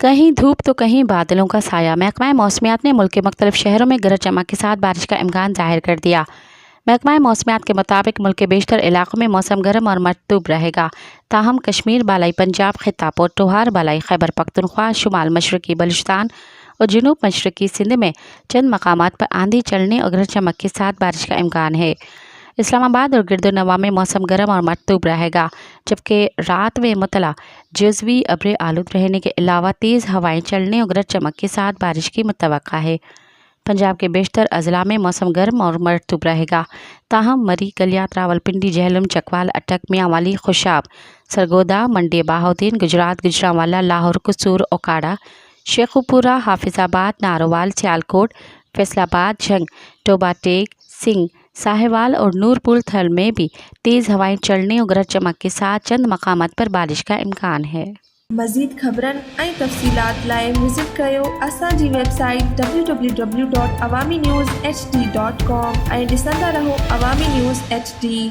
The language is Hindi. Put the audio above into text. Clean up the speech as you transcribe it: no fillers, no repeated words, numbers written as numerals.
कहीं धूप तो कहीं बादलों का साया। महकमा मौसमियात ने मुल्क के मुख्तलिफ शहरों में गरज चमक के साथ बारिश का इम्कान जाहिर कर दिया। महकमा मौसमियात के मुताबिक मुल्क के बेशतर इलाकों में मौसम गर्म और मरतूब रहेगा। ताहम कश्मीर, बालाई पंजाब खित्ता, पोठोहार, बालाई खैबर पख्तूनख्वा, शुमाल मशरकी बलूचिस्तान और जनूब मशरकी सिंध में चंद मकामात पर आंधी चलने और गरज चमक के साथ बारिश का इम्कान है। इस्लामाबाद और गिरदोनवा में मौसम गर्म और मरतूब रहेगा, जबकि रात में मुतला जज़वी अब्र आलूद रहने के अलावा तेज़ हवाएं चलने और गरज चमक के साथ बारिश की मुतवक्का है। पंजाब के बेशतर अजला में मौसम गर्म और मरतूब रहेगा। ताहम मरी, गलियात, रावलपिंडी, जहलम, चकवाल, अटक, मियांवाली, खुशाब, सरगोदा, मंडी, बहाउद्दीन, गुजरात, गुजरांवाला, लाहौर, कसूर, ओकाड़ा, शेखुपुरा, हाफिजाबाद, नारोवाल, सियालकोट, फैसलाबाद, झंग, टोबा टेक, सिंह, साहिवाल और नूरपुर थल में भी तेज़ हवाएं चलने और गरज चमक के साथ चंद मकामात पर बारिश का इम्कान है। मज़ीद ख़बरन ऐं तफ़सीलात लाइ विज़िट कयो असांजी वेबसाइट www.awamiNewsHD.com ऐं ॾिसंदा रहो अवामी न्यूज़ HD।